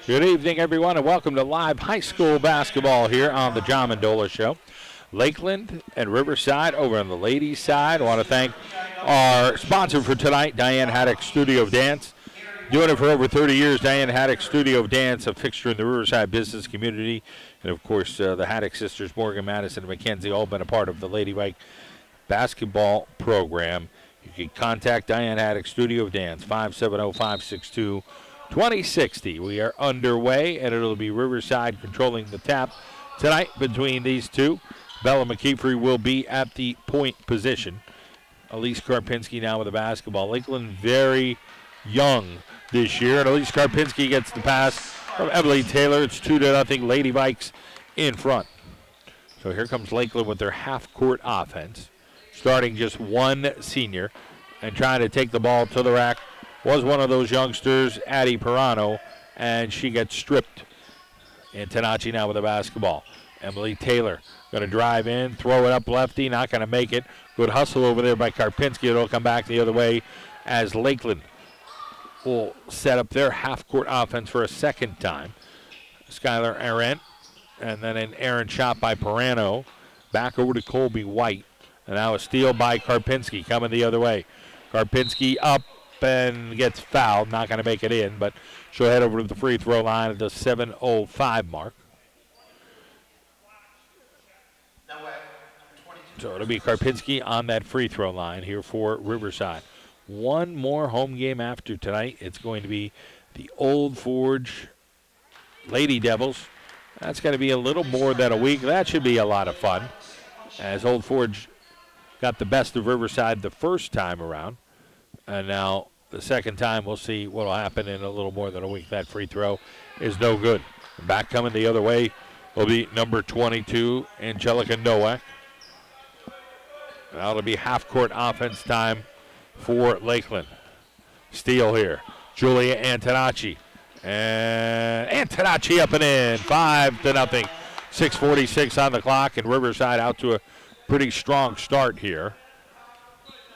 Good evening, everyone, and welcome to live high school basketball here on the John Mendola Show. Lakeland and Riverside over on the ladies' side. I want to thank our sponsor for tonight, Diane Haddock Studio of Dance. Doing it for over 30 years, Diane Haddock Studio of Dance, a fixture in the Riverside business community. And, of course, the Haddock sisters, Morgan, Madison, and Mackenzie, all been a part of the Lady Vike basketball program. You can contact Diane Haddock Studio of Dance, 570-562-2060. We are underway, and it'll be Riverside controlling the tap tonight between these two. Bella McKeefery will be at the point position. Elise Karpinski now with the basketball. Lakeland very young this year, and Elise Karpinski gets the pass from Emily Taylor. It's 2-0 Lady Vikes in front. So here comes Lakeland with their half-court offense, starting just one senior and trying to take the ball to the rack. Was one of those youngsters, Addie Pirano, and she gets stripped. Antonacci now with the basketball. Emily Taylor going to drive in, throw it up lefty, not going to make it. Good hustle over there by Karpinski. It'll come back the other way as Lakeland will set up their half-court offense for a second time. Skylar Arendt, and then an errant shot by Pirano. Back over to Colby White. And now a steal by Karpinski coming the other way. Karpinski up and gets fouled. Not going to make it in, but she'll head over to the free throw line at the 7:05 mark. So it'll be Karpinski on that free throw line here for Riverside. One more home game after tonight. It's going to be the Old Forge Lady Devils. That's going to be a little more than a week. That should be a lot of fun, as Old Forge got the best of Riverside the first time around. And now the second time, we'll see what will happen in a little more than a week. That free throw is no good. Back coming the other way will be number 22, Angelica Nowak. That'll be half-court offense time for Lakeland. Steal here. Julia Antonacci. And Antonacci up and in. 5-0. 6:46 on the clock, and Riverside out to a pretty strong start here.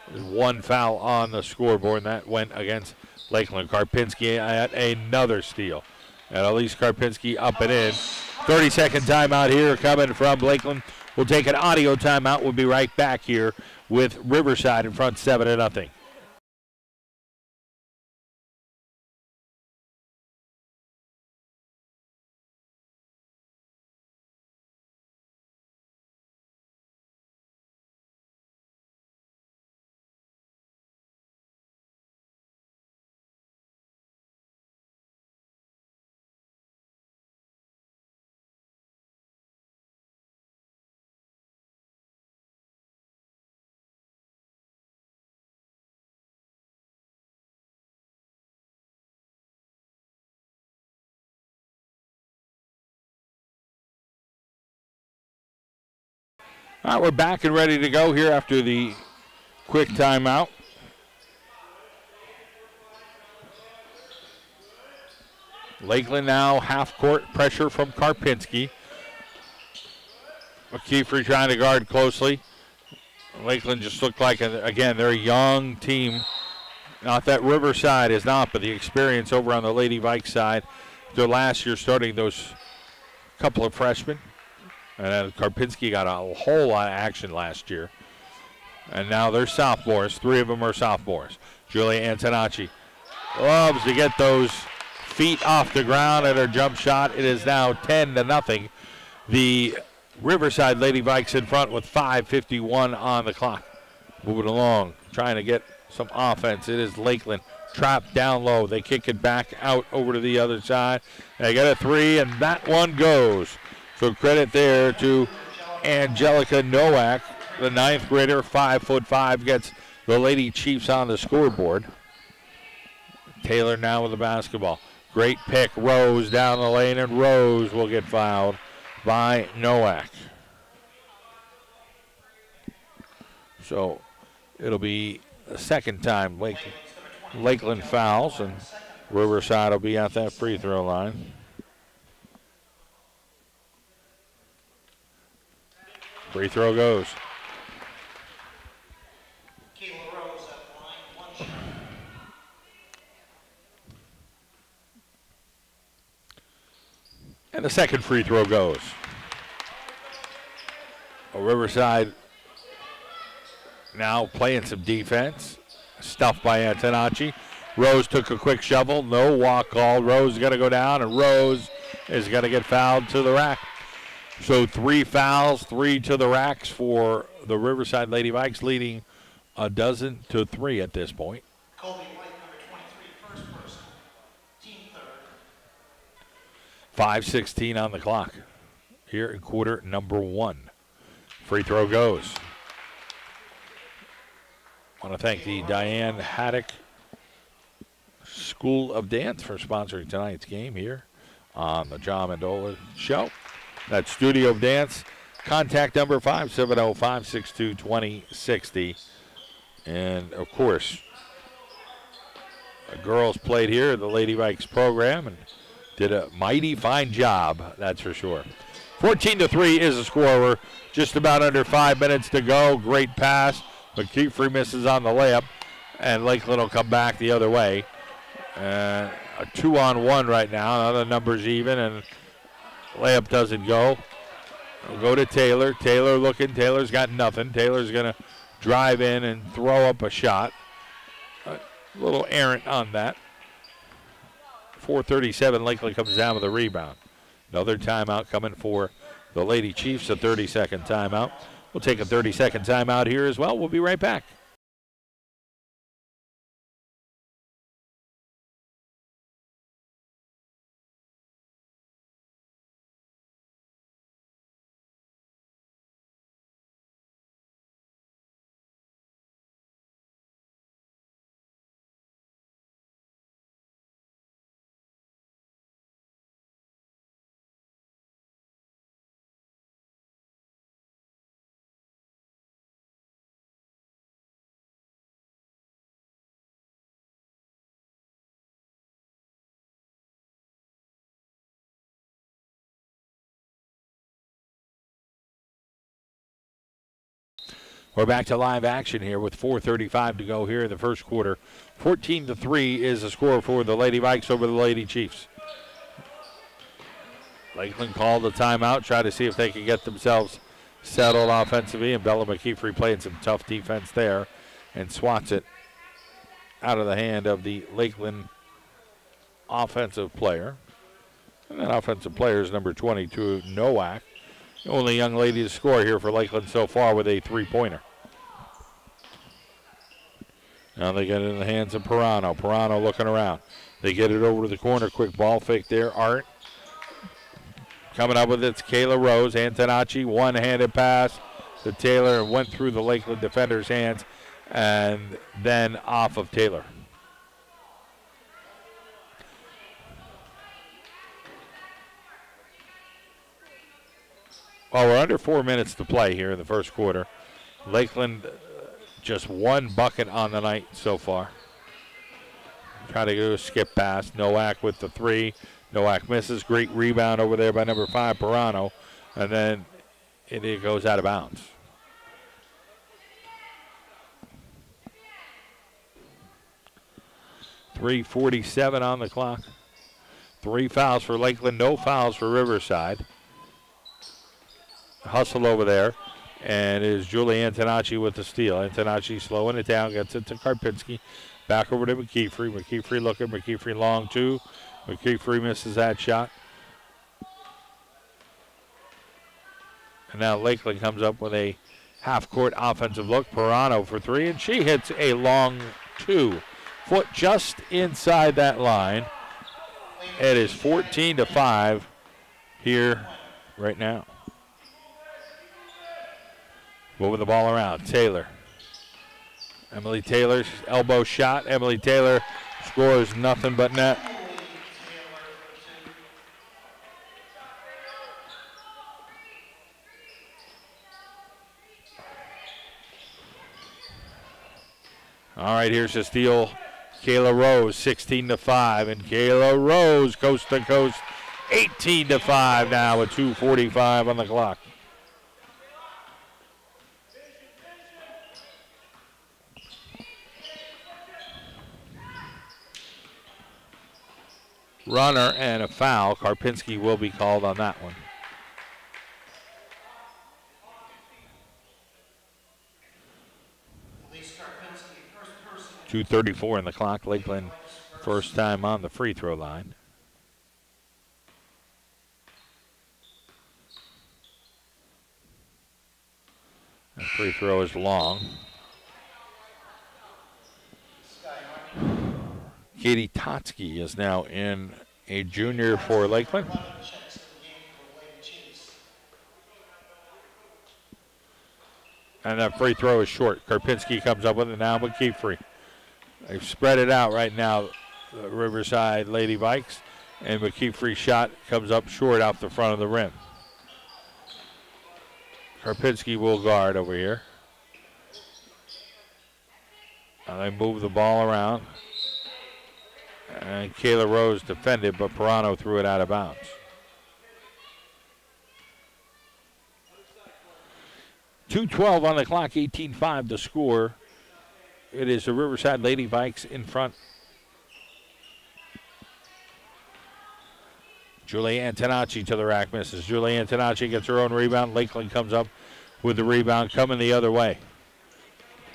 There's one foul on the scoreboard, and that went against Lakeland. Karpinski at another steal. And Elise Karpinski up and in. 30-second timeout here coming from Lakeland. We'll take an audio timeout. We'll be right back here with Riverside in front 7-0. All right, we're back and ready to go here after the quick timeout. Lakeland now half-court pressure from Karpinski. McKeefery trying to guard closely. Lakeland just looked like, again, they're a young team. Not that Riverside is not, but the experience over on the Lady Vike side. Their last year starting those couple of freshmen. And Karpinski got a whole lot of action last year. And now they're sophomores. 3 of them are sophomores. Julia Antonacci loves to get those feet off the ground at her jump shot. It is now 10-0. The Riverside Lady Vikes in front with 5:51 on the clock. Moving along, trying to get some offense. It is Lakeland. Trapped down low. They kick it back out over to the other side. They get a 3, and that one goes. So credit there to Angelica Nowak, the 9th grader, 5'5", gets the Lady Chiefs on the scoreboard. Taylor now with the basketball. Great pick, Rose down the lane, and Rose will get fouled by Nowak. So it'll be the second time Lakeland fouls, and Riverside will be at that free throw line. Free throw goes. And the second free throw goes. Riverside now playing some defense. Stuffed by Antonacci. Rose took a quick shovel. No walk call. Rose is going to go down, and Rose is going to get fouled to the rack. So 3 fouls, 3 to the racks for the Riverside Lady Vikes, leading 12-3 at this point. 5:16 on the clock here in quarter number 1. Free throw goes. I want to thank the Diane Haddock School of Dance for sponsoring tonight's game here on the John Mendola Show. That's Studio of Dance. Contact number 570-562-2060. And, of course, the girls played here in the Lady Vikes program and did a mighty fine job, that's for sure. 14-3 is the score. We're just about under 5 minutes to go. Great pass. McKeefrey misses on the layup, and Lakeland will come back the other way. A 2-on-1 right now. Now the number's even, and layup doesn't go. We'll go to Taylor. Taylor looking. Taylor's got nothing. Taylor's going to drive in and throw up a shot. A little errant on that. 4:37, Lakeland comes down with a rebound. Another timeout coming for the Lady Chiefs, a 30-second timeout. We'll take a 30-second timeout here as well. We'll be right back. We're back to live action here with 4:35 to go here in the first quarter. 14-3 is the score for the Lady Vikes over the Lady Chiefs. Lakeland called the timeout, try to see if they can get themselves settled offensively, and Bella McKeefrey playing some tough defense there and swats it out of the hand of the Lakeland offensive player. And that offensive player is number 22, Nowak. The only young lady to score here for Lakeland so far with a three-pointer. Now they get it in the hands of Pirano. Pirano looking around. They get it over to the corner. Quick ball fake there. Art coming up with it's Kayla Rose. Antonacci, one-handed pass to Taylor and went through the Lakeland defender's hands and then off of Taylor. Well, we're under 4 minutes to play here in the first quarter. Lakeland just one bucket on the night so far. Trying to do a skip pass. Nowak with the three. Nowak misses. Great rebound over there by number 5, Pirano. And then it goes out of bounds. .347 on the clock. 3 fouls for Lakeland, no fouls for Riverside. Hustle over there, and is Julie Antonacci with the steal. Antonacci slowing it down, gets it to Karpinski. Back over to McKeefrey. McKeefrey looking, McKeefrey long two. McKeefrey misses that shot. And now Lakeland comes up with a half-court offensive look. Pirano for three, and she hits a long 2. Foot just inside that line. It is 14-5 here right now. Moving the ball around. Taylor. Emily Taylor's elbow shot. Emily Taylor scores nothing but net. All right, here's the steal. Kayla Rose, 16-5, and Kayla Rose, coast to coast, 18-5 now with 2:45 on the clock. runner and a foul. Karpinski will be called on that one. .234 in the clock. Lakeland first time on the free throw line. The free throw is long. Katie Totsky is now in, a junior for Lakeland. And that free throw is short. Karpinski comes up with it now, McKeefrey. They've spread it out right now, the Riverside Lady Vikes. And McKeefrey's shot comes up short off the front of the rim. Karpinski will guard over here. And they move the ball around. And Kayla Rose defended, but Perano threw it out of bounds. .212 on the clock, 18-5 to score. It is the Riverside Lady Vikes in front. Julie Antonacci to the rack, misses. Julie Antonacci gets her own rebound. Lakeland comes up with the rebound coming the other way.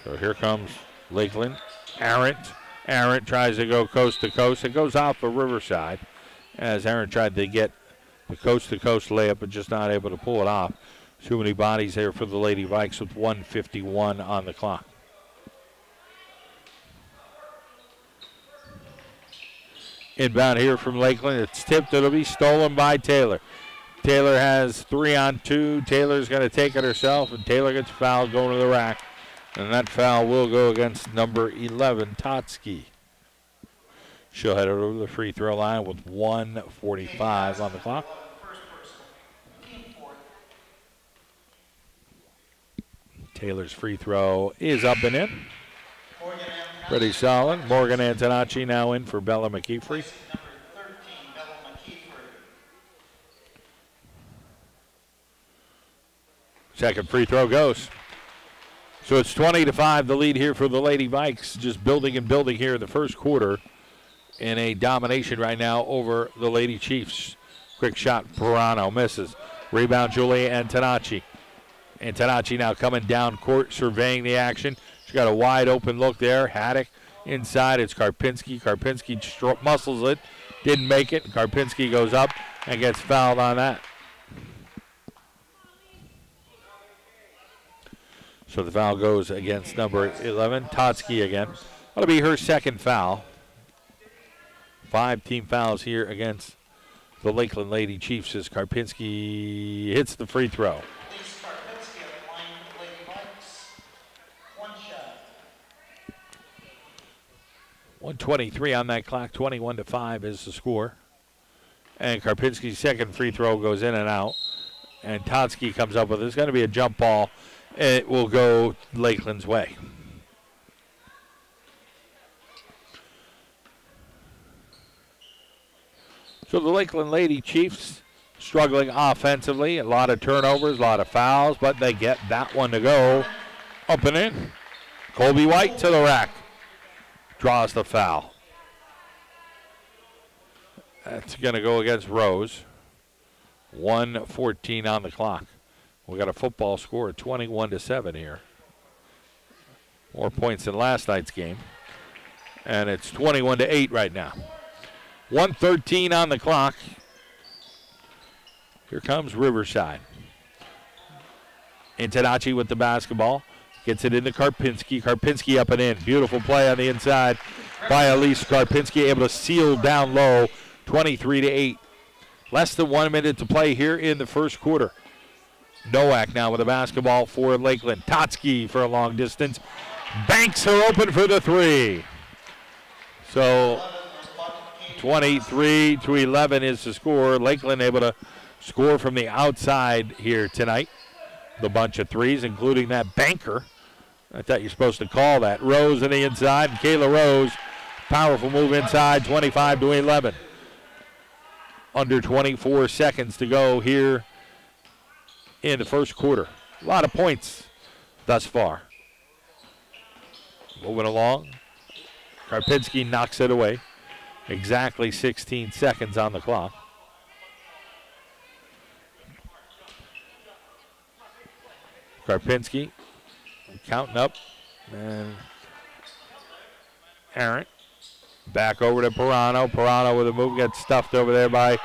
So here comes Lakeland. Arendt tries to go coast to coast. It goes out for Riverside as Arendt tried to get the coast-to-coast layup but just not able to pull it off. Too many bodies there for the Lady Vikes with 1:51 on the clock. Inbound here from Lakeland. It's tipped. It'll be stolen by Taylor. Taylor has 3-on-2. Taylor's going to take it herself, and Taylor gets fouled going to the rack. And that foul will go against number 11, Totsky. She'll head over to the free throw line with 1:45 on the clock. Taylor's free throw is up and in. Pretty solid. Morgan Antonacci now in for Bella McKeefrey. Second free throw goes. So it's 20-5, the lead here for the Lady Vikes, just building and building here in the first quarter in a domination right now over the Lady Chiefs. Quick shot, Perano misses. Rebound, Julia Antonacci. Antonacci now coming down court, surveying the action. She's got a wide open look there. Haddock inside. It's Karpinski. Karpinski muscles it. Didn't make it. Karpinski goes up and gets fouled on that. So the foul goes against number 11, Totsky again. That'll be her second foul. 5 team fouls here against the Lakeland Lady Chiefs as Karpinski hits the free throw. 1:23 on that clock, 21-5 is the score. And Karpinski's second free throw goes in and out. And Totsky comes up with it. It's going to be a jump ball. It will go Lakeland's way. So the Lakeland Lady Chiefs struggling offensively. A lot of turnovers, a lot of fouls, but they get that one to go up and in. Colby White to the rack. Draws the foul. That's going to go against Rose. 1:14 on the clock. We got a football score of 21-7 here. More points than last night's game. And it's 21-8 right now. 1:13 on the clock. Here comes Riverside. Antonacci with the basketball. Gets it into Karpinski. Karpinski up and in. Beautiful play on the inside by Elise Karpinski. Able to seal down low. 23-8. Less than 1 minute to play here in the first quarter. Nowak now with the basketball for Lakeland. Totsky for a long distance. Banks her open for the three. So 23-11 is the score. Lakeland able to score from the outside here tonight. The bunch of threes, including that banker. I thought you're supposed to call that. Rose on the inside. Kayla Rose, powerful move inside, 25-11. Under 24 seconds to go here in the first quarter. A lot of points thus far. Moving along. Karpinski knocks it away. Exactly 16 seconds on the clock. Karpinski counting up. And Aaron back over to Pirano. Pirano with a move gets stuffed over there by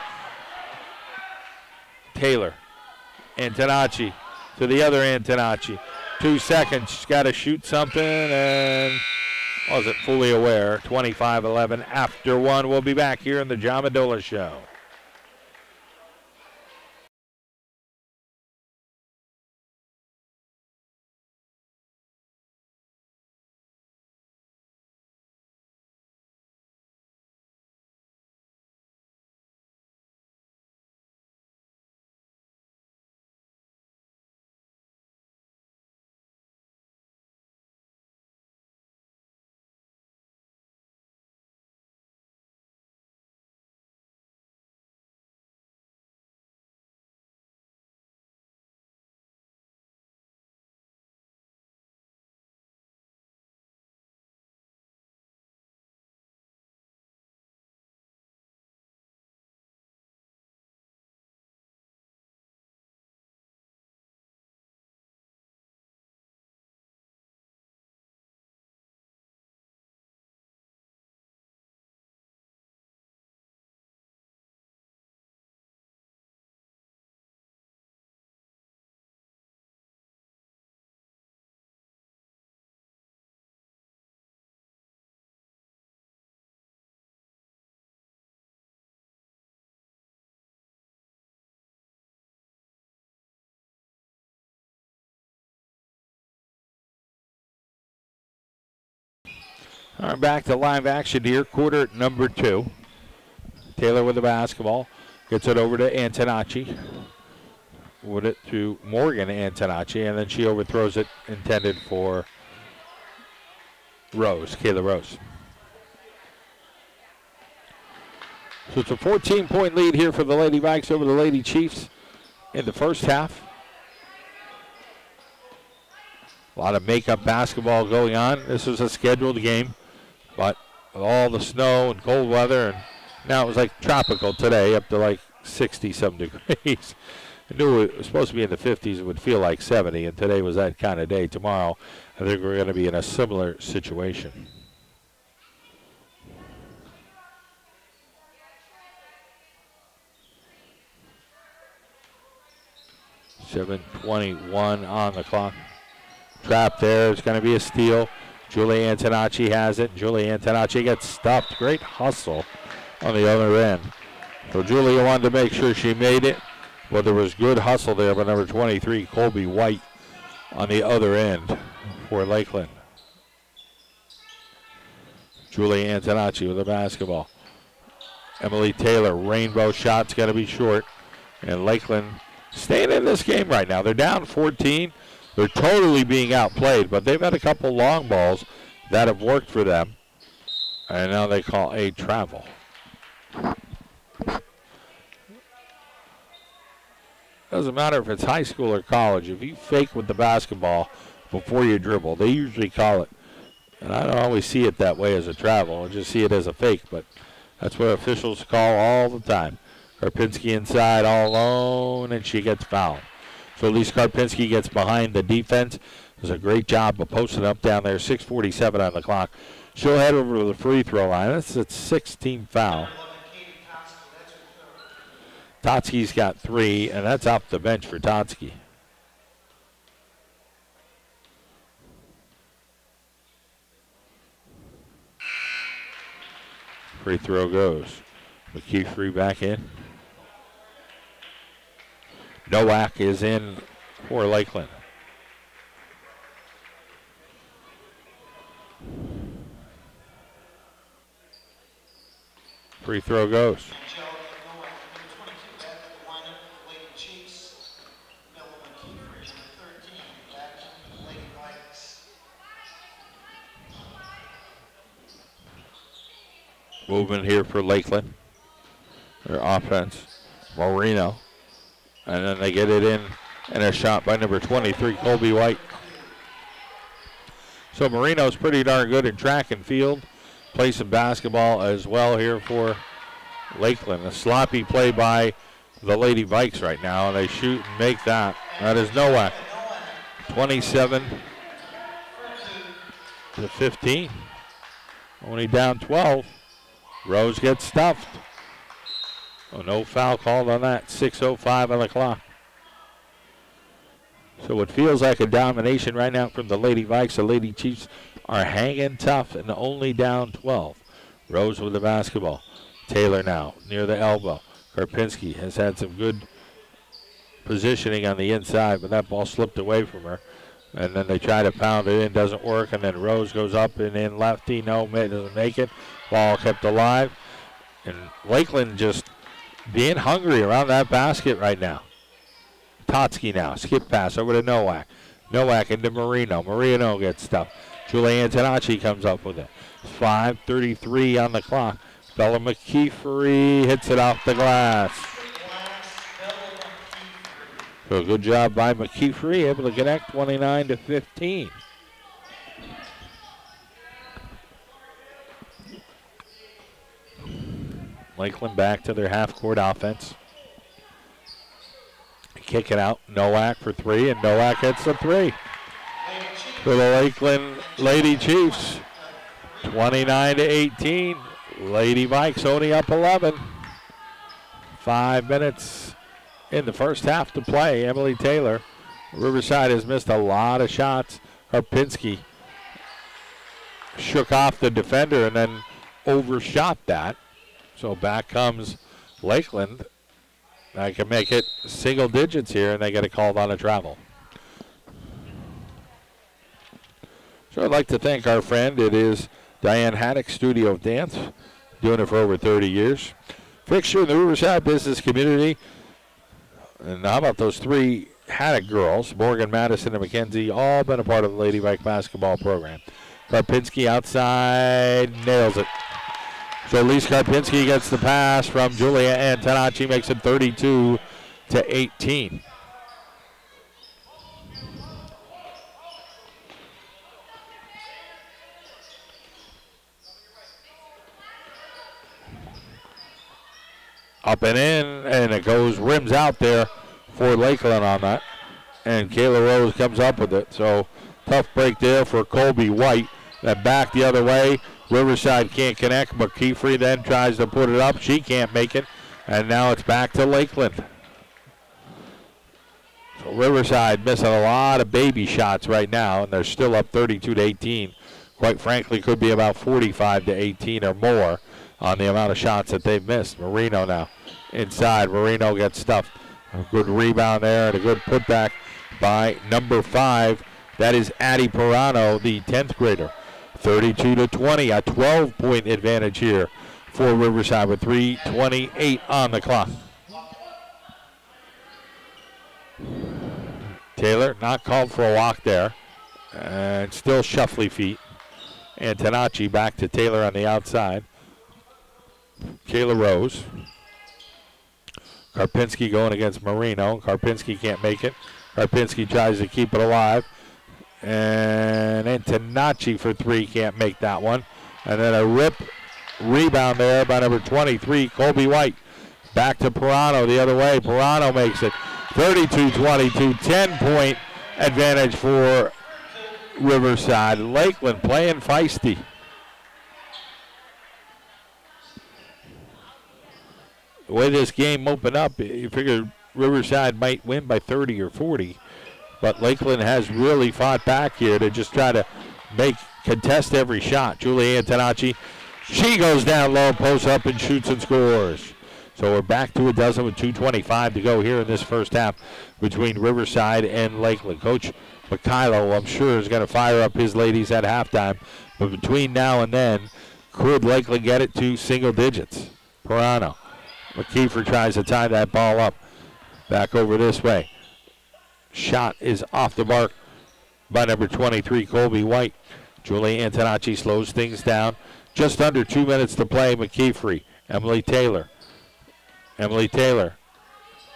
Taylor. Antonacci to the other Antonacci. 2 seconds. She's got to shoot something and wasn't fully aware. 25-11 after one. We'll be back here in the John Mendola Show. All right, back to live action here, quarter number 2. Taylor with the basketball. Gets it over to Antonacci. With it to Morgan Antonacci, and then she overthrows it, intended for Rose, Kayla Rose. So it's a 14-point lead here for the Lady Vikes over the Lady Chiefs in the first half. A lot of makeup basketball going on. This was a scheduled game, but with all the snow and cold weather, and now it was like tropical today, up to like 60-some degrees. I knew it was supposed to be in the 50s. It would feel like 70, and today was that kind of day. Tomorrow, I think we're going to be in a similar situation. .21 on the clock. Trap there. It's going to be a steal. Julie Antonacci has it. Julie Antonacci gets stopped. Great hustle on the other end. So Julie wanted to make sure she made it. Well, there was good hustle there by number 23, Colby White, on the other end for Lakeland. Julie Antonacci with the basketball. Emily Taylor, rainbow shot's going to be short. And Lakeland staying in this game right now. They're down 14. They're totally being outplayed, but they've had a couple long balls that have worked for them. And now they call a travel. Doesn't matter if it's high school or college. If you fake with the basketball before you dribble, they usually call it. And I don't always see it that way as a travel. I just see it as a fake, but that's what officials call all the time. Karpinski inside all alone, and she gets fouled. So at least Karpinski gets behind the defense. Does a great job of posting up down there. 6:47 on the clock. She'll head over to the free throw line. That's a 6-team foul. Totsky's got 3, and that's off the bench for Totsky. Free throw goes. McKeefrey back in. Nowak is in for Lakeland. Free throw goes. Movement here for Lakeland. Their offense. Marino. And then they get it in, and a shot by number 23, Colby White. So Marino's pretty darn good in track and field. play some basketball as well here for Lakeland. A sloppy play by the Lady Vikes right now, and they shoot and make that. That is Nowak. 27-15. Only down 12. Rose gets stuffed. Oh, no foul called on that. 6:05 on the clock. So it feels like a domination right now from the Lady Vikes. The Lady Chiefs are hanging tough and only down 12. Rose with the basketball. Taylor now near the elbow. Karpinski has had some good positioning on the inside, but that ball slipped away from her. And then they try to pound it in, doesn't work, and then Rose goes up and in lefty, no, doesn't make it. Ball kept alive. And Lakeland just being hungry around that basket right now. Totsky now, skip pass over to Nowak. Nowak into Marino. Marino gets stuffed. Julie Antonacci comes up with it. 5:33 on the clock. Bella McKeefery hits it off the glass. So good job by McKeefery, able to connect 29-15. Lakeland back to their half-court offense. Kick it out, Nowak for three, and Nowak hits the three. For the Lakeland Lady Chiefs, 29-18. Lady Vikes only up 11. 5 minutes in the first half to play. Emily Taylor. Riverside has missed a lot of shots. Karpinski shook off the defender and then overshot that. So back comes Lakeland. I can make it single digits here, and they get a call on a travel. So I'd like to thank our friend. It is Diane Haddock, Studio of Dance, doing it for over 30 years. Fixture in the Riverside business community. And how about those three Haddock girls, Morgan, Madison, and Mackenzie, all been a part of the Lady Vike basketball program. Karpinski outside, nails it. So Elise Karpinski gets the pass from Julia Antonacci, makes it 32-18. Up and in, and it goes rims out there for Lakeland on that. And Kayla Rose comes up with it. So tough break there for Colby White. Then back the other way. Riverside can't connect. McKeefery then tries to put it up. She can't make it. And now it's back to Lakeland. So Riverside missing a lot of baby shots right now, and they're still up 32-18. Quite frankly, could be about 45-18 or more on the amount of shots that they've missed. Marino now inside. Marino gets stuffed. A good rebound there and a good putback by number 5. That is Addie Pirano, the 10th grader. 32-20, a 12-point advantage here for Riverside with 3:28 on the clock. Taylor not called for a walk there, and still shuffly feet. Antonacci back to Taylor on the outside. Kayla Rose. Karpinski going against Marino. Karpinski can't make it. Karpinski tries to keep it alive. And Antonacci for 3, can't make that one. And then a rebound there by number 23, Colby White. Back to Pirano the other way. Pirano makes it 32-22, 10-point advantage for Riverside. Lakeland playing feisty. The way this game opened up, you figure Riverside might win by 30 or 40. But Lakeland has really fought back here to just try to contest every shot. Julie Antonacci, she goes down low, posts up and shoots and scores. So we're back to a dozen with 2:25 to go here in this first half between Riverside and Lakeland. Coach Mikhailo, I'm sure, is going to fire up his ladies at halftime. But between now and then, could Lakeland get it to single digits? Pirano. McKeefer tries to tie that ball up. Back over this way. Shot is off the mark by number 23, Colby White. Julie Antonacci slows things down. Just under 2 minutes to play. McKeefery. Emily Taylor. Emily Taylor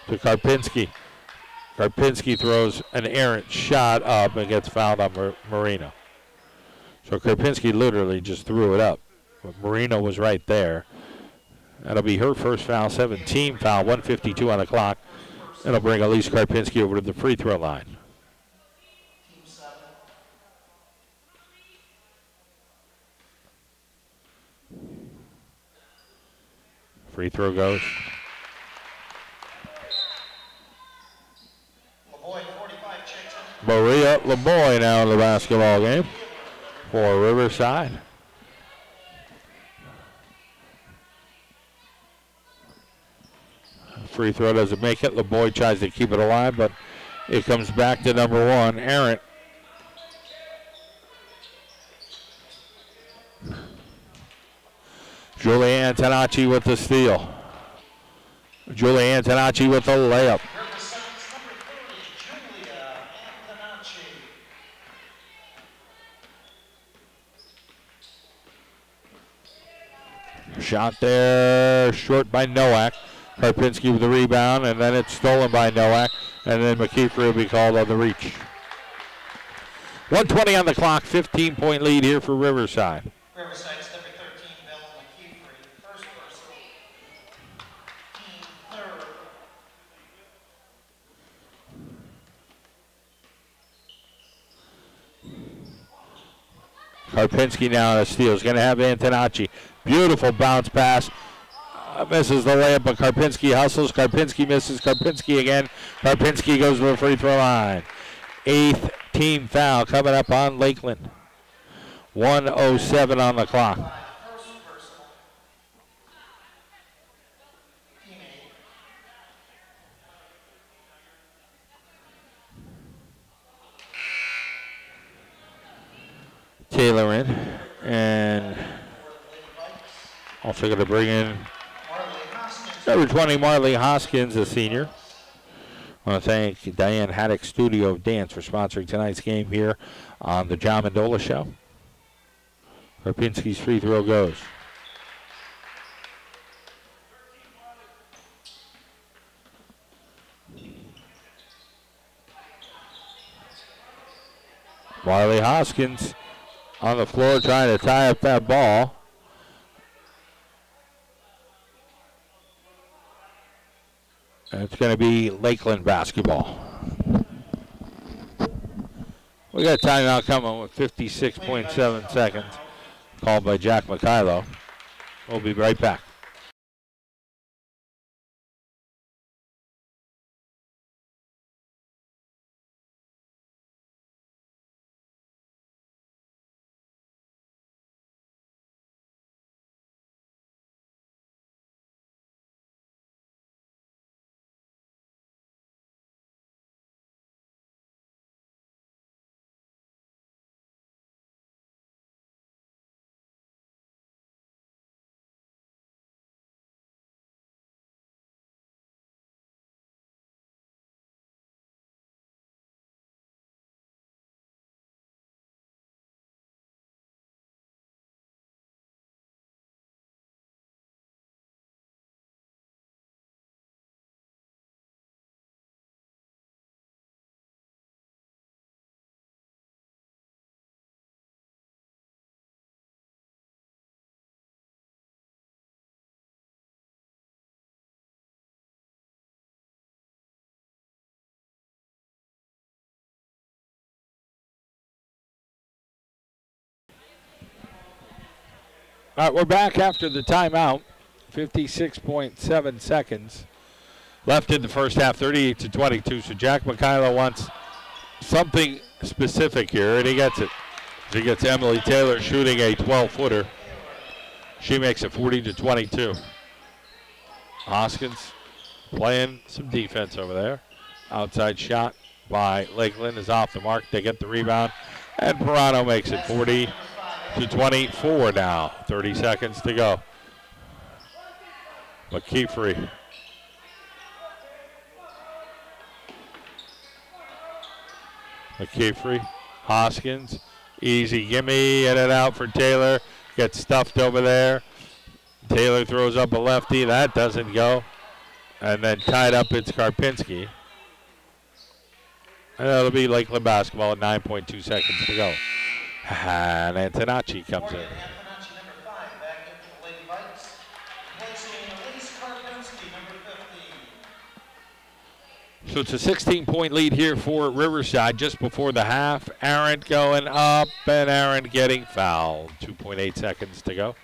to Karpinski. Karpinski throws an errant shot up and gets fouled on Marino. So Karpinski literally just threw it up. But Marino was right there. That'll be her first foul, 7-team foul, 1:52 on the clock. That'll bring Elise Karpinski over to the free throw line. Free throw goes. Maria LeBoy now in the basketball game for Riverside. Free throw doesn't make it. LeBoy tries to keep it alive, but it comes back to number one, Aaron. Julie Antonacci with the steal. Julie Antonacci with the layup. Shot there, short by Nowak. Karpinski with the rebound, and then it's stolen by Nowak, and then McKeefer will be called on the reach. 1:20 on the clock, 15-point lead here for Riverside. Riverside's number 13, Bell McKeefer, first personal. Third. Karpinski now on a steal. He's going to have Antonacci. Beautiful bounce pass. Misses the layup, but Karpinski hustles. Karpinski misses. Karpinski again. Karpinski goes to the free throw line. 8th team foul coming up on Lakeland. 1:07 on the clock. Taylor in, and also going to bring in number 20, Marley Hoskins, a senior. I want to thank Diane Haddock Studio of Dance for sponsoring tonight's game here on the John Mendola Show. Karpinski's free throw goes. Marley Hoskins on the floor trying to tie up that ball. And it's going to be Lakeland basketball. We got a timeout coming with 56.7 seconds. Called by Jack Mikhailo. We'll be right back. All right, we're back after the timeout. 56.7 seconds left in the first half, 38-22. So Jack Mikhailo wants something specific here, and he gets it. He gets Emily Taylor shooting a 12-footer. She makes it 40-22. Hoskins playing some defense over there. Outside shot by Lakeland is off the mark. They get the rebound, and Pirano makes it 40-24 now. 30 seconds to go. McKeefer. McKeefer, Hoskins, easy gimme, in and out for Taylor. Gets stuffed over there. Taylor throws up a lefty. That doesn't go. And then tied up, it's Karpinski. And that'll be Lakeland basketball at 9.2 seconds to go. And Antonacci comes in. So it's a 16-point lead here for Riverside just before the half. Aaron going up, and Aaron getting fouled. 2.8 seconds to go.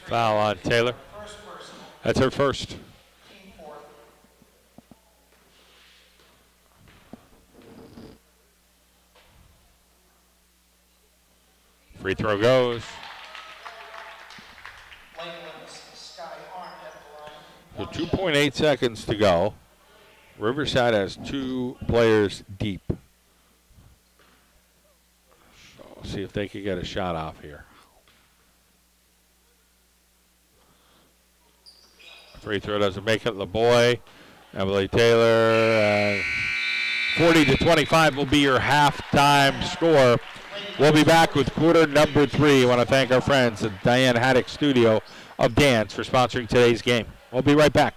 Foul on Taylor. That's her first. Free throw goes. So 2.8 seconds to go. Riverside has 2 players deep. So we'll see if they can get a shot off here. Free throw doesn't make it. LeBoy, Emily Taylor. 40-25 will be your halftime score. We'll be back with quarter number 3. I want to thank our friends at Diane Haddock Studio of Dance for sponsoring today's game. We'll be right back.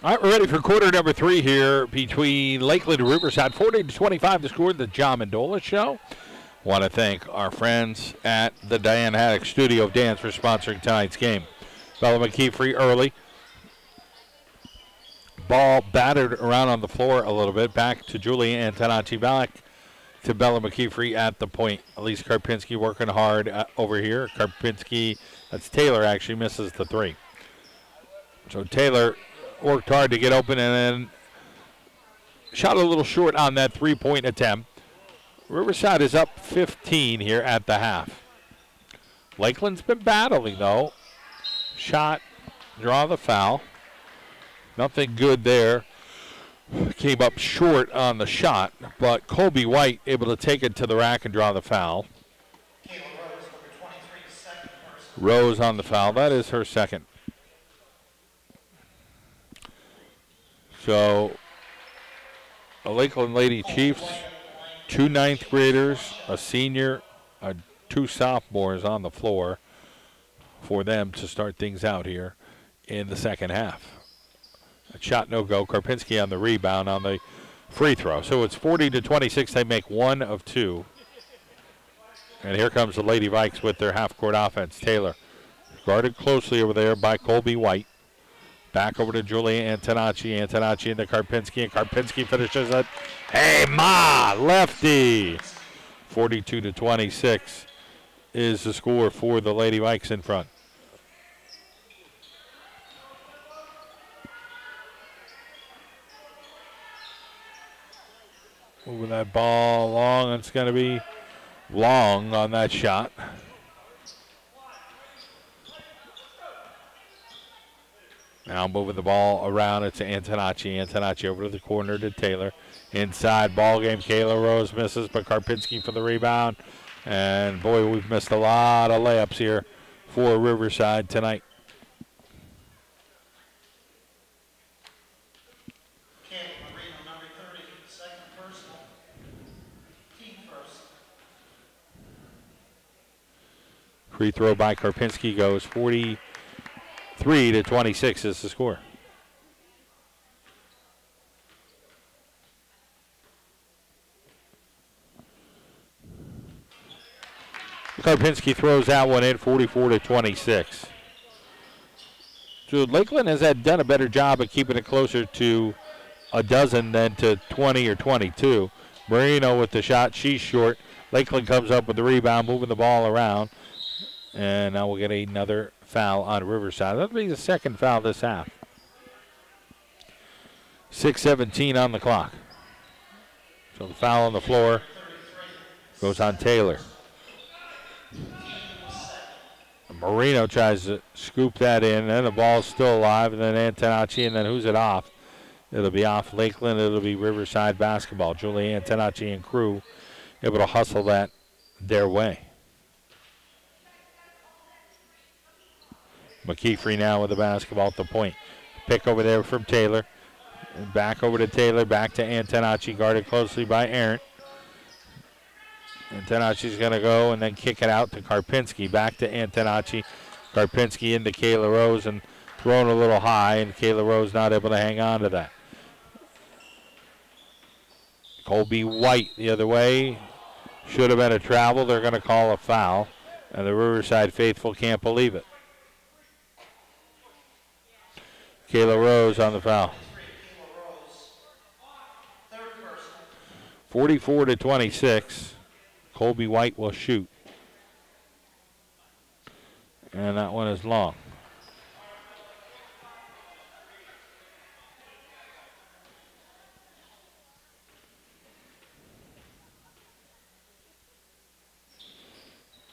All right, we're ready for quarter number 3 here between Lakeland and Riverside. 40-25 to score the John Mendola Show. Want to thank our friends at the Diane Haddock Studio of Dance for sponsoring tonight's game. Bella McKeefrey early. Ball battered around on the floor a little bit. Back to Julie Antonacci. Back to Bella McKeefrey at the point. Elise Karpinski working hard over here. Karpinski, that's Taylor, actually misses the 3. So Taylor worked hard to get open and then shot a little short on that 3-point attempt. Riverside is up 15 here at the half. Lakeland's been battling, though. Shot, draw the foul. Nothing good there. Came up short on the shot, but Colby White able to take it to the rack and draw the foul. Rose on the foul. That is her second. So, the Lakeland Lady Chiefs, 2 9th graders, a senior, 2 sophomores on the floor for them to start things out here in the second half. A shot no go. Karpinski on the rebound on the free throw. So it's 40-26. They make 1 of 2. And here comes the Lady Vikes with their half-court offense. Taylor guarded closely over there by Colby White. Back over to Julie Antonacci. Antonacci into Karpinski, and Karpinski finishes it. Hey, ma, lefty. 42-26 is the score for the Lady Vikes in front. Moving that ball long. It's going to be long on that shot. Now moving the ball around. It's Antonacci. Antonacci over to the corner to Taylor. Inside ball game. Kayla Rose misses, but Karpinski for the rebound. And boy, we've missed a lot of layups here for Riverside tonight. Free throw by Karpinski goes 43-26 is the score. Karpinski throws that one in, 44-26. So Lakeland has done a better job of keeping it closer to a dozen than to 20 or 22. Marino with the shot, she's short. Lakeland comes up with the rebound, moving the ball around. And now we'll get another foul on Riverside. That'll be the second foul this half. 6:17 on the clock. So the foul on the floor goes on Taylor. Marino tries to scoop that in, and the ball's still alive, and then Antonacci, and then who's it off? It'll be off Lakeland. It'll be Riverside basketball. Julie Antonacci and crew able to hustle that their way. McKeefrey now with the basketball at the point. Pick over there from Taylor. And back over to Taylor, back to Antonacci, guarded closely by Aaron. Antonacci's going to go and then kick it out to Karpinski. Back to Antonacci. Karpinski into Kayla Rose and thrown a little high, and Kayla Rose not able to hang on to that. Colby White the other way. Should have been a travel. They're going to call a foul, and the Riverside faithful can't believe it. Kayla Rose on the foul. 44-26. Colby White will shoot. And that one is long.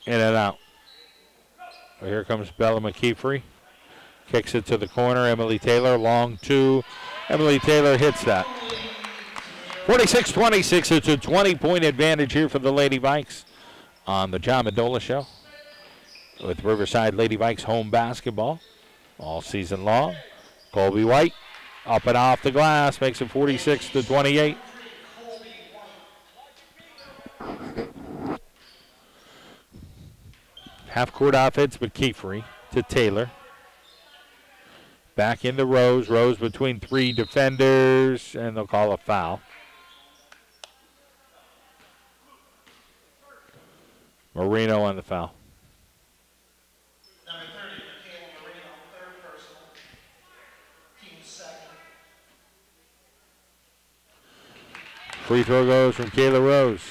In and out. So here comes Bella McKeefrey. Kicks it to the corner. Emily Taylor, long 2. Emily Taylor hits that. 46-26. It's a 20-point advantage here for the Lady Vikes on the John Mendola Show with Riverside Lady Vikes home basketball all season long. Colby White up and off the glass makes it 46-28. Half-court offense, McKeefrey to Taylor. Back into Rose. Rose between 3 defenders, and they'll call a foul. Marino on the foul. Number 30, Michaela Marino, third personal. Team second. Free throw goes from Kayla Rose.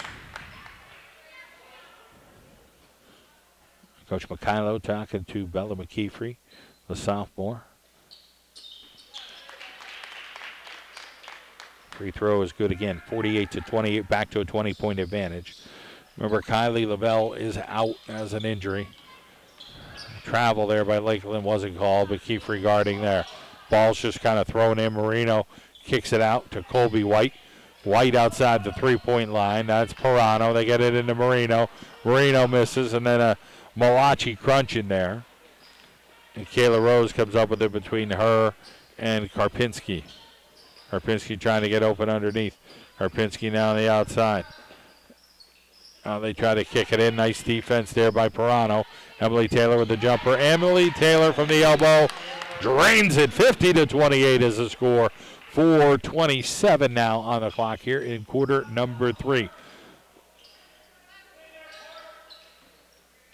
Coach Mikhailo talking to Bella McKeefrey, the sophomore. Free throw is good again, 48-28, back to a 20-point advantage. Remember, Kylie Lavelle is out as an injury. Travel there by Lakeland wasn't called, but Keefrey guarding there. Ball's just kind of thrown in. Marino kicks it out to Colby White. White outside the three-point line. That's Pirano. They get it into Marino. Marino misses, and then a Malachi crunch in there. And Kayla Rose comes up with it between her and Karpinski. Karpinski trying to get open underneath. Karpinski now on the outside. They try to kick it in. Nice defense there by Pirano. Emily Taylor with the jumper. Emily Taylor from the elbow drains it. 50-28 is the score. 4:27 now on the clock here in quarter number 3.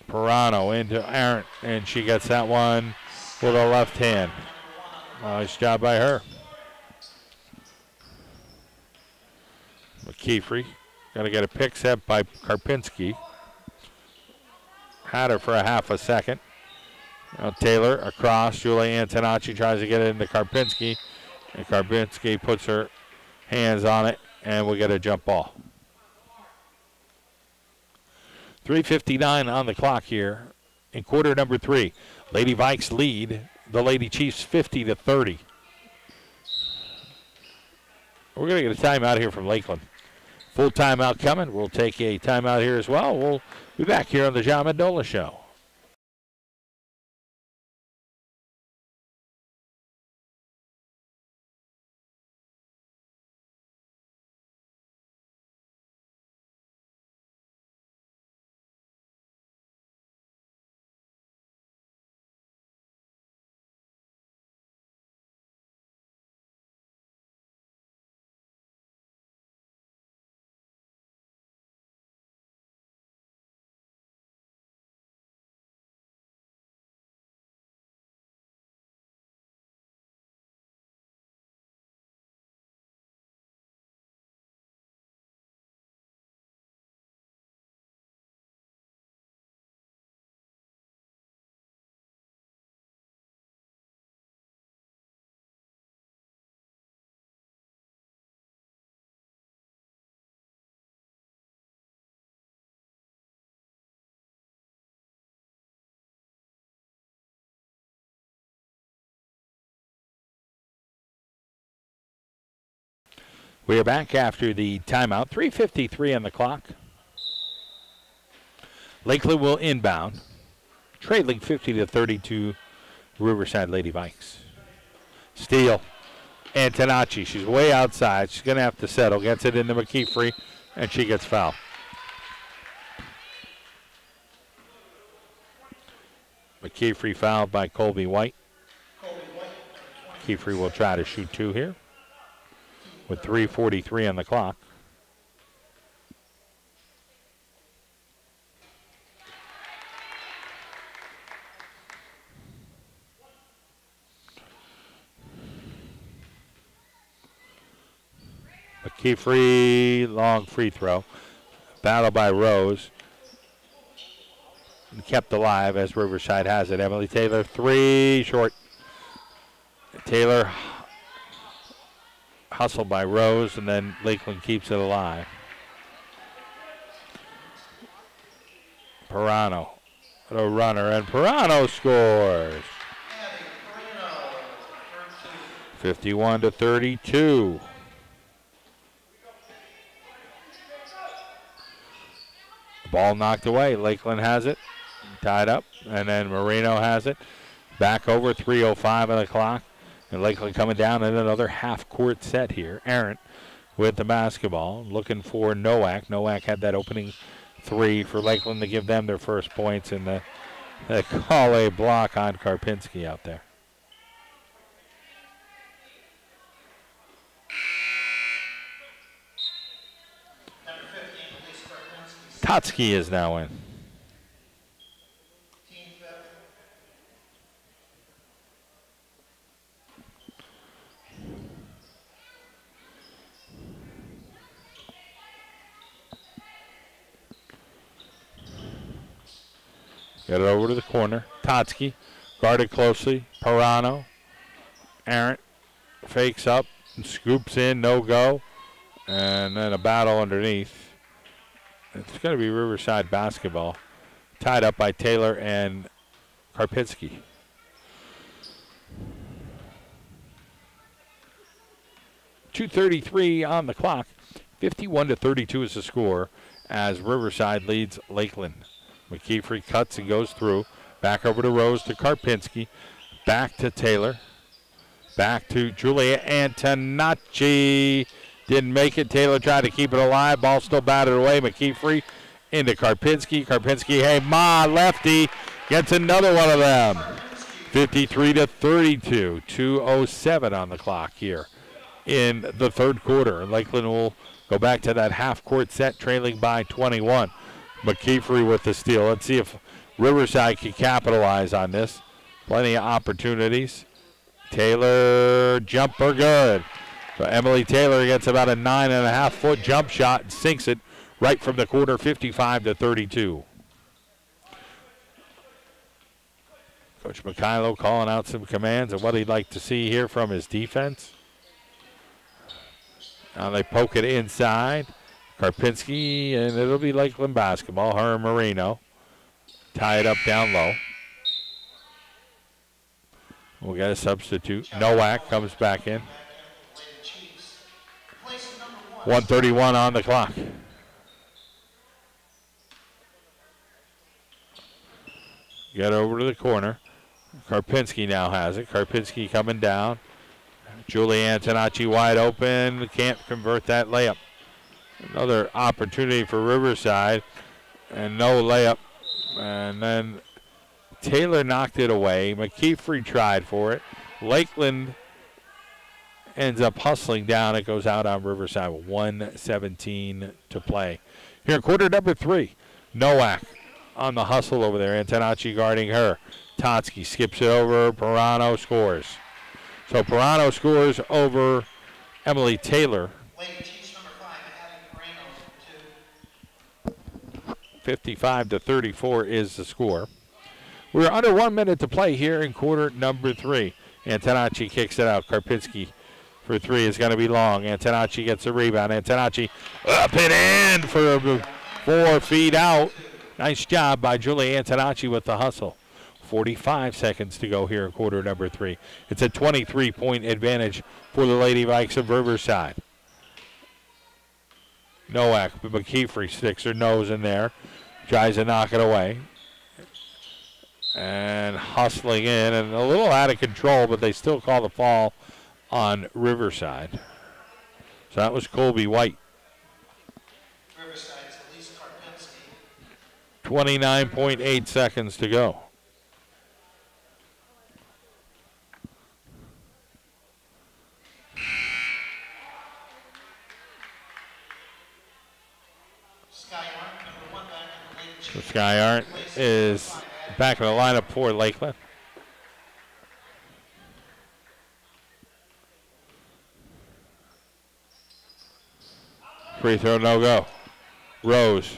Pirano into Aaron, and she gets that one with a left hand. Nice job by her. McKeefrey got to get a pick set by Karpinski. Had her for a half a second. Now Taylor across. Julie Antonacci tries to get it into Karpinski. And Karpinski puts her hands on it, and we get a jump ball. 3:59 on the clock here in quarter number 3. Lady Vikes lead the Lady Chiefs 50-30. We're going to get a timeout here from Lakeland. Full timeout coming. We'll take a timeout here as well. We'll be back here on the John Mendola Show. We are back after the timeout. 3:53 on the clock. Lakeland will inbound, trailing 50-32 Riverside Lady Vikes. Steal. Antonacci. She's way outside. She's going to have to settle. Gets it into McKeefrey, and she gets fouled. McKeefrey fouled by Colby White. McKeefrey will try to shoot 2 here with 3:43 on the clock. McKeefrey, long free throw. Battle by Rose. And kept alive as Riverside has it. Emily Taylor, 3, short. Taylor hustled by Rose, and then Lakeland keeps it alive. Pirano, a runner, and Pirano scores. 51-32. Ball knocked away. Lakeland has it, tied up, and then Marino has it. Back over, 3:05 on the clock. And Lakeland coming down in another half-court set here. Aaron with the basketball, looking for Nowak. Nowak had that opening 3 for Lakeland to give them their first points, and they call a block on Karpinski out there. Totsky is now in. Team fifth. Get it over to the corner. Totsky guarded closely. Pirano. Arndt fakes up and scoops in. No go. And then a battle underneath. It's going to be Riverside basketball. Tied up by Taylor and Karpinski. .233 on the clock. 51-32 is the score as Riverside leads Lakeland. McKeefrey cuts and goes through. Back over to Rose to Karpinski. Back to Taylor. Back to Julia Antonacci. Didn't make it. Taylor tried to keep it alive. Ball still batted away. McKeefrey into Karpinski. Karpinski, hey, lefty. Gets another one of them. 53-32. 2:07 on the clock here in the third quarter. Lakeland will go back to that half-court set, trailing by 21. McKeefrey with the steal. Let's see if Riverside can capitalize on this. Plenty of opportunities. Taylor, jumper good. So Emily Taylor gets about a 9.5-foot jump shot and sinks it right from the corner, 55-32. Coach Mikhailo calling out some commands of what he'd like to see here from his defense. Now they poke it inside. Karpinski, and it'll be Lakeland basketball. Her and Marino tie it up down low. We'll get a substitute. Nowak comes back in. 1:31 on the clock. Get over to the corner. Karpinski now has it. Karpinski coming down. Julie Antonacci wide open. Can't convert that layup. Another opportunity for Riverside. And no layup. And then Taylor knocked it away. McKeefrey tried for it. Lakeland ends up hustling down. It goes out on Riverside with 1:17 to play. Here in quarter number 3. Nowak on the hustle over there. Antonacci guarding her. Totsky skips it over. Pirano scores. So Pirano scores over Emily Taylor. 55-34 is the score. We're under 1 minute to play here in quarter number 3. Antonacci kicks it out. Karpinski for 3 is going to be long. Antonacci gets a rebound. Antonacci up and in for 4 feet out. Nice job by Julie Antonacci with the hustle. 45 seconds to go here in quarter number 3. It's a 23-point advantage for the Lady Vikes of Riverside. Nowak, McKeefrey sticks her nose in there. Tries to knock it away. And hustling in and a little out of control, but they still call the fall on Riverside. So that was Colby White. Riverside's Elise Karpinski. 29.8 seconds to go. So Sky Arndt is back in the lineup for Lakeland. Free throw, no go. Rose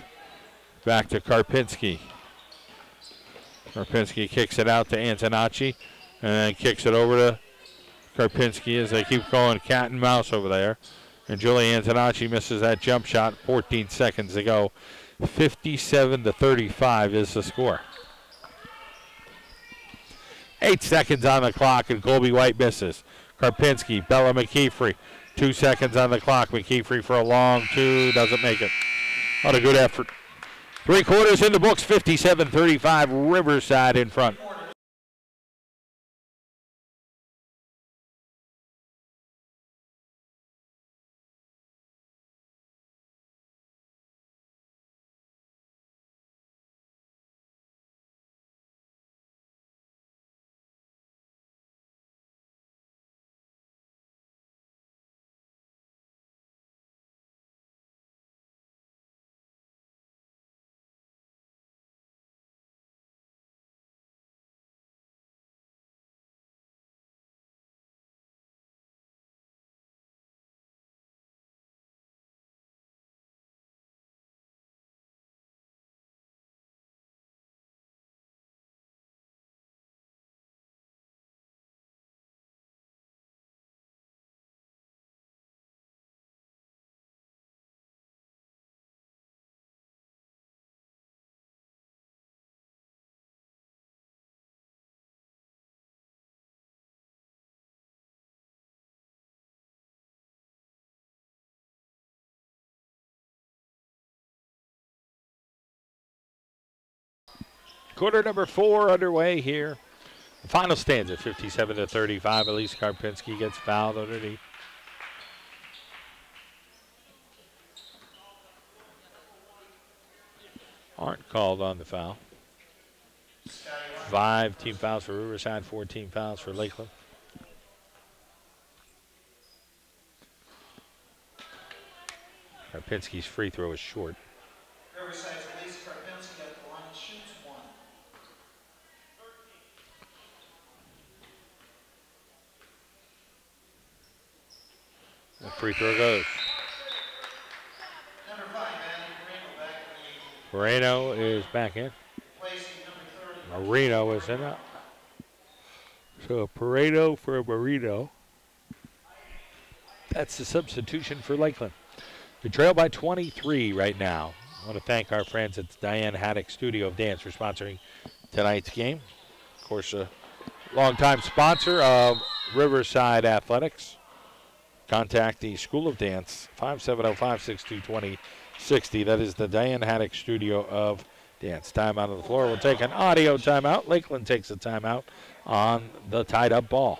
back to Karpinski. Karpinski kicks it out to Antonacci and then kicks it over to Karpinski as they keep going cat and mouse over there. And Julie Antonacci misses that jump shot. 14 seconds to go. 57-35 is the score. 8 seconds on the clock, and Colby White misses. Karpinski, Bella McKeefrey. 2 seconds on the clock. McKeefrey for a long 2. Doesn't make it. What a good effort. 3 quarters in the books. 57-35. Riverside in front. Quarter number 4 underway here. The final stands at 57-35. Elise Karpinski gets fouled underneath. Aren't called on the foul. 5 team fouls for Riverside, 4 team fouls for Lakeland. Karpinski's free throw is short. Riverside's Elise Karpinski at the line shoots 1. The free throw goes. Number 5, Maddie Moreno back in the Moreno is back in. placing number 30. Marino is in it. So Pareto for Marino. That's the substitution for Lakeland. We trail by 23 right now. I want to thank our friends at Diane Haddock Studio of Dance for sponsoring tonight's game. Of course, a longtime sponsor of Riverside Athletics. Contact the School of Dance, 570-562-2060. That is the Diane Haddock Studio of Dance. Timeout on the floor. We'll take an audio timeout. Lakeland takes a timeout on the tied-up ball.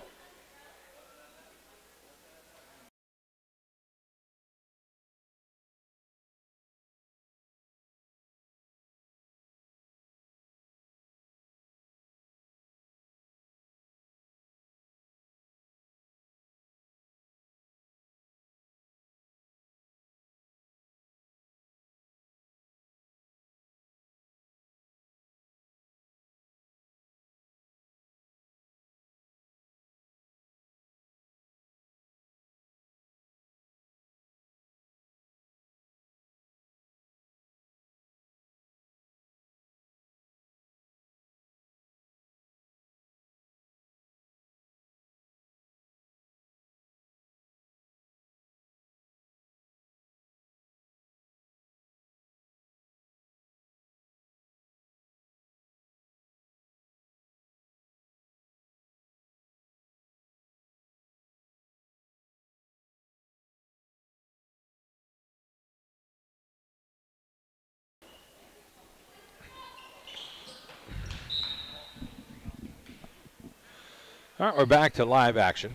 All right, we're back to live action.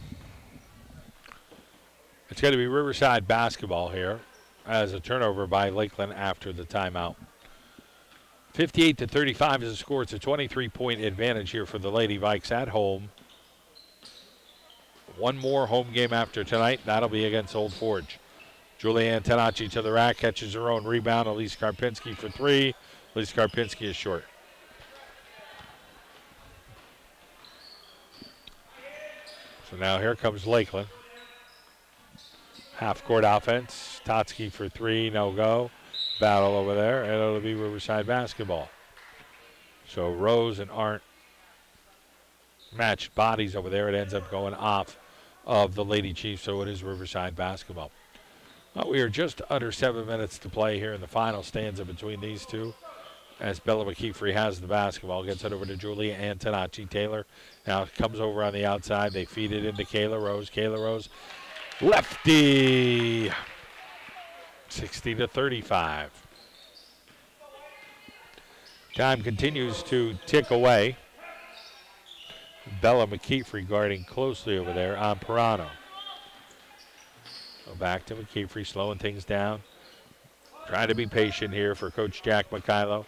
It's going to be Riverside basketball here as a turnover by Lakeland after the timeout. 58-35 is the score. It's a 23-point advantage here for the Lady Vikes at home. One more home game after tonight. That'll be against Old Forge. Julianne Tenachi to the rack, catches her own rebound. Elise Karpinski for 3. Elise Karpinski is short. So now here comes Lakeland. Half-court offense. Totsky for 3, no go. Battle over there, and it'll be Riverside basketball. So Rose and Arndt matched bodies over there. It ends up going off of the Lady Chiefs, so it is Riverside basketball. Well, we are just under 7 minutes to play here in the final stanza between these two. As Bella McKeefrey has the basketball, gets it over to Julia Antonacci. Taylor now comes over on the outside. They feed it into Kayla Rose. Kayla Rose, lefty, 60-35. Time continues to tick away. Bella McKeefrey guarding closely over there on Pirano. So back to McKeefrey, slowing things down. Trying to be patient here for Coach Jack Mikhailo.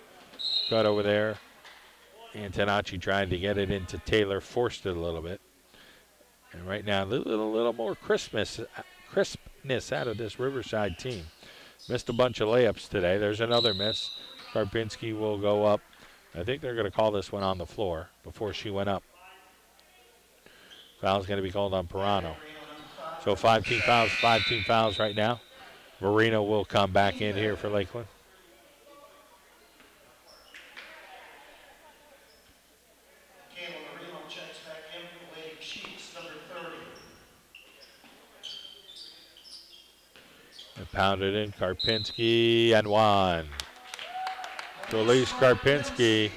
Got over there. Antonacci trying to get it into Taylor, forced it a little bit. And right now, a little more crispness out of this Riverside team. Missed a bunch of layups today. There's another miss. Karpinski will go up. I think they're going to call this one on the floor before she went up. Foul's going to be called on Pirano. So 5 team fouls right now. Marino will come back in here for Lakeland. Marino checks back in for the Lady Chiefs, number 30. And pounded in, Karpinski and 1. So Elise Karpinski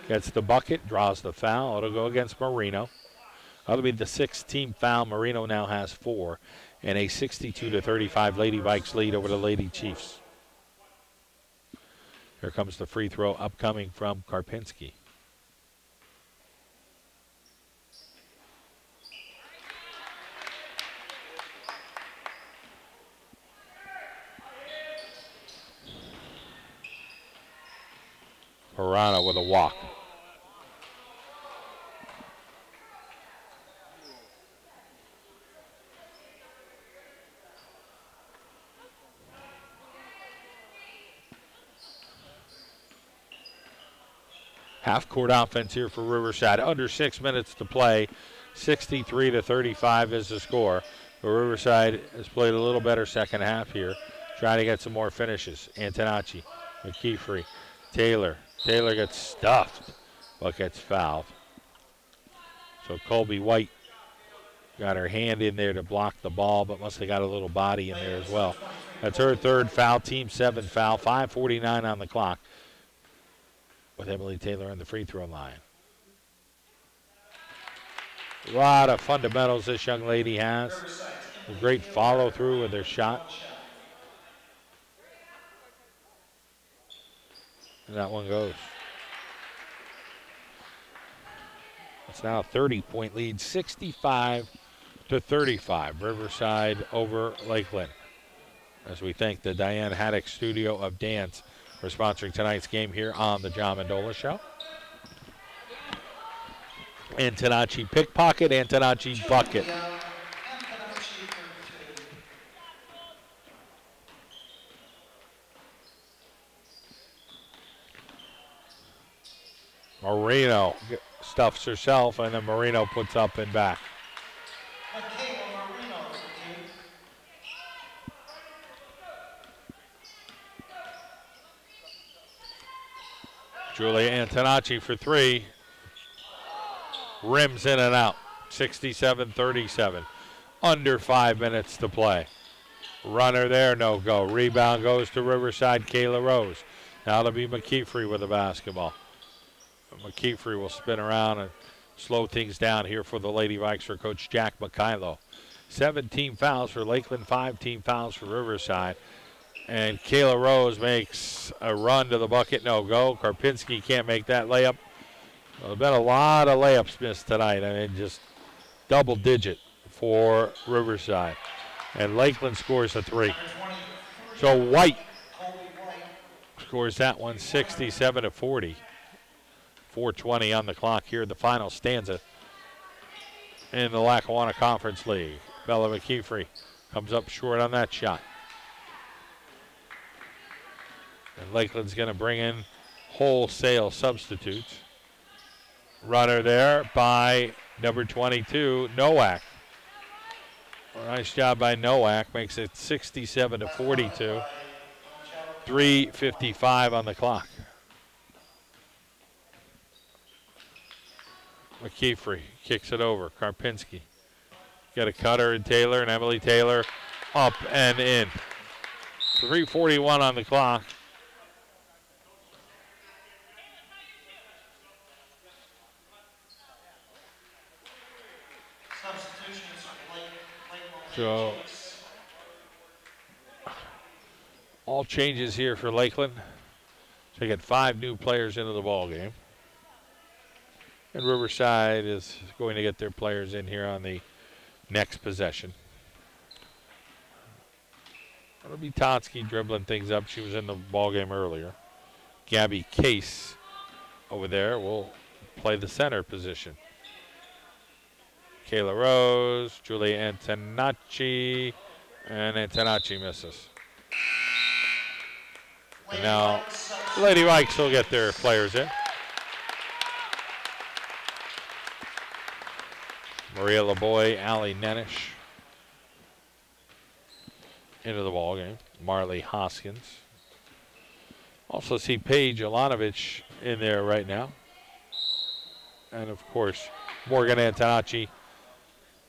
gets the bucket, draws the foul. It'll go against Marino. That'll be the 6th team foul. Marino now has 4. And a 62-35 Lady Vikes lead over the Lady Chiefs. Here comes the free throw upcoming from Karpinski. Verano with a walk. Half-court offense here for Riverside. Under 6 minutes to play. 63-35 is the score. But Riverside has played a little better second half here. Trying to get some more finishes. Antonacci, McKeefrey, Taylor. Taylor gets stuffed, but gets fouled. So Colby White got her hand in there to block the ball, but must have got a little body in there as well. That's her third foul, team 7 foul, 5:49 on the clock, with Emily Taylor on the free throw line. A lot of fundamentals this young lady has. A great follow through with her shot. And that one goes. It's now a 30-point lead, 65-35. Riverside over Lakeland. As we thank the Diane Haddock Studio of Dance for sponsoring tonight's game here on the John Mendola Show. Antonacci pickpocket, Antonacci bucket. Marino stuffs herself, and then Marino puts up and back. Julia Antonacci for three. Rims in and out. 67-37. Under 5 minutes to play. Runner there, no go. Rebound goes to Riverside, Kayla Rose. Now it'll be McKeefrey with the basketball. McKeefrey will spin around and slow things down here for the Lady Vikes for Coach Jack Mikhailo. 17 fouls for Lakeland, 5 team fouls for Riverside. And Kayla Rose makes a run to the bucket, no go. Karpinski can't make that layup. Well, there's been a lot of layups missed tonight. I mean, just double digit for Riverside. And Lakeland scores a three. So White scores that one, 67-40. 4:20 on the clock here in the final stanza in the Lackawanna Conference League. Bella McKeefrey comes up short on that shot. And Lakeland's going to bring in wholesale substitutes. Runner there by number 22, Nowak. Nice job by Nowak. Makes it 67-42. 3:55 on the clock. McKeefrey kicks it over. Karpinski. Got a cutter and Taylor, and Emily Taylor up and in. 3:41 on the clock. So all changes here for Lakeland. They get 5 new players into the ball game. And Riverside is going to get their players in here on the next possession. It'll be Totsky dribbling things up. She was in the ball game earlier. Gabby Case over there will play the center position. Kayla Rose, Julia Antonacci, and Antonacci misses. And now Lady Vikes will get their players in. Maria LeBoy, Allie Nenish into the ball game. Marley Hoskins. Also see Paige Ilanovich in there right now. And of course, Morgan Antonacci,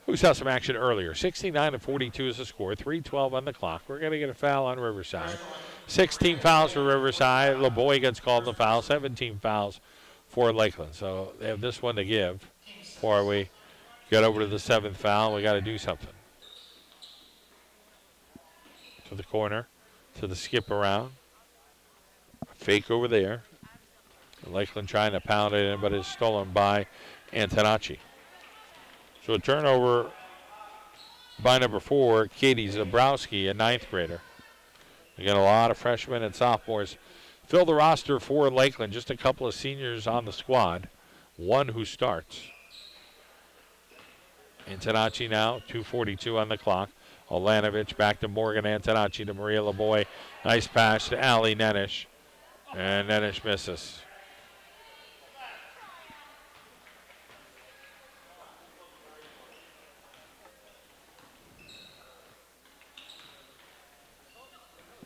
who saw some action earlier. 69-42 is the score. 3:12 on the clock. We're going to get a foul on Riverside. 16 fouls for Riverside. LeBoy gets called the foul. 17 fouls for Lakeland. So they have this one to give before we get over to the 7th foul. We got to do something. To the corner, to the skip around. Fake over there. Lakeland trying to pound it in, but it's stolen by Antonacci. So a turnover by number 4, Katie Zabrowski, a 9th grader. We got a lot of freshmen and sophomores fill the roster for Lakeland. Just a couple of seniors on the squad. One who starts. Antonacci now, 2:42 on the clock. Olanovich back to Morgan Antonacci to Maria LeBoy. Nice pass to Allie Nenish. And Nenish misses.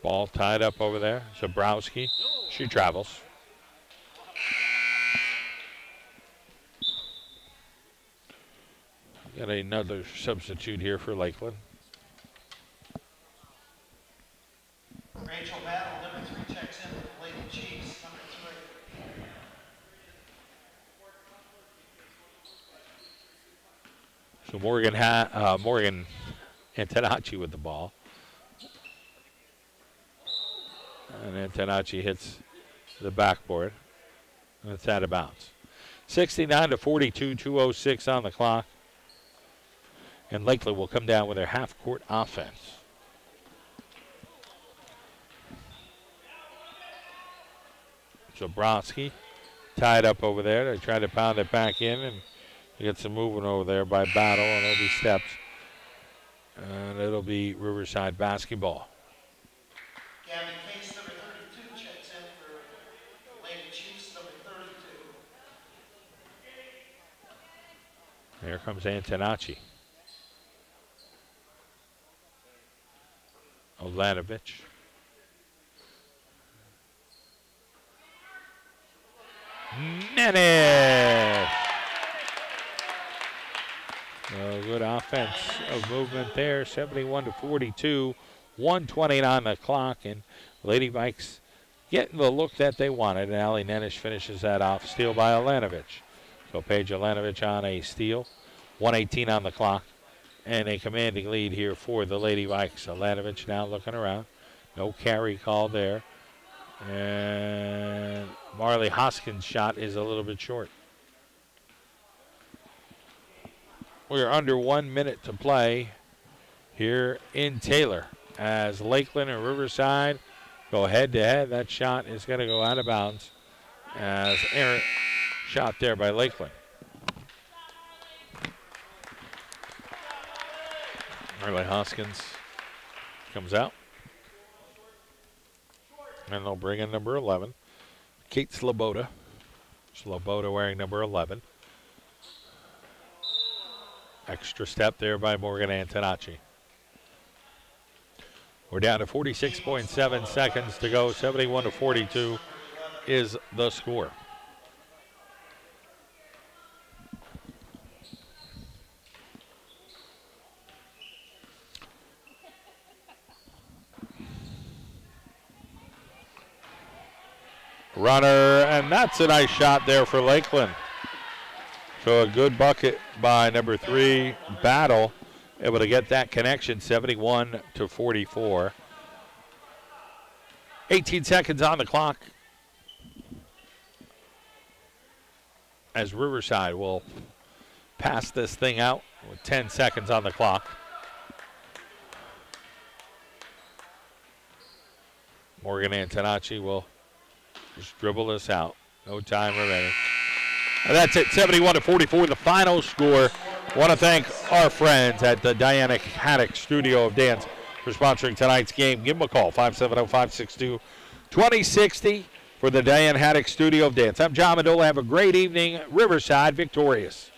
Ball tied up over there. Zabrowski. She travels. Got another substitute here for Lakeland. Rachel Battle, number 3, checks in for the Lady Chiefs, number 3. So Morgan Antonacci with the ball. And Antonacci hits the backboard. And it's out of bounds. 69-42, 2:06 on the clock. And Lakeland will come down with their half-court offense. Zabrowski tied up over there. They try to pound it back in, and get some movement over there by Battle, and there'll be steps. And it'll be Riverside basketball. Gabby Case, number 32, checks in for Lady Chiefs, number 32. Here comes Antonacci. Olanovich. Nenish. Good offense of movement there. 71-42. 1:20 on the clock. And Lady Vikes getting the look that they wanted. And Allie Nenish finishes that off. Steal by Olanovich. So Paige Olanovich on a steal. 1:18 on the clock. And a commanding lead here for the Lady Vikes. Olanovich now looking around. No carry call there. And Marley Hoskins' shot is a little bit short. We're under 1 minute to play here in Taylor as Lakeland and Riverside go head-to-head. That shot is going to go out of bounds as errant shot there by Lakeland. Marley Hoskins comes out. And they'll bring in number 11, Kate Sloboda. Sloboda wearing number 11. Extra step there by Morgan Antonacci. We're down to 46.7 seconds to go. 71-42 is the score. Runner, and that's a nice shot there for Lakeland. So a good bucket by number 3, Battle, able to get that connection, 71-44. 18 seconds on the clock as Riverside will pass this thing out with 10 seconds on the clock. Morgan Antonacci will just dribble this out. No time remaining. And that's it, 71-44, the final score. I want to thank our friends at the Diana Haddock Studio of Dance for sponsoring tonight's game. Give them a call, 570-562-2060 for the Diana Haddock Studio of Dance. I'm John Mendola. Have a great evening. Riverside victorious.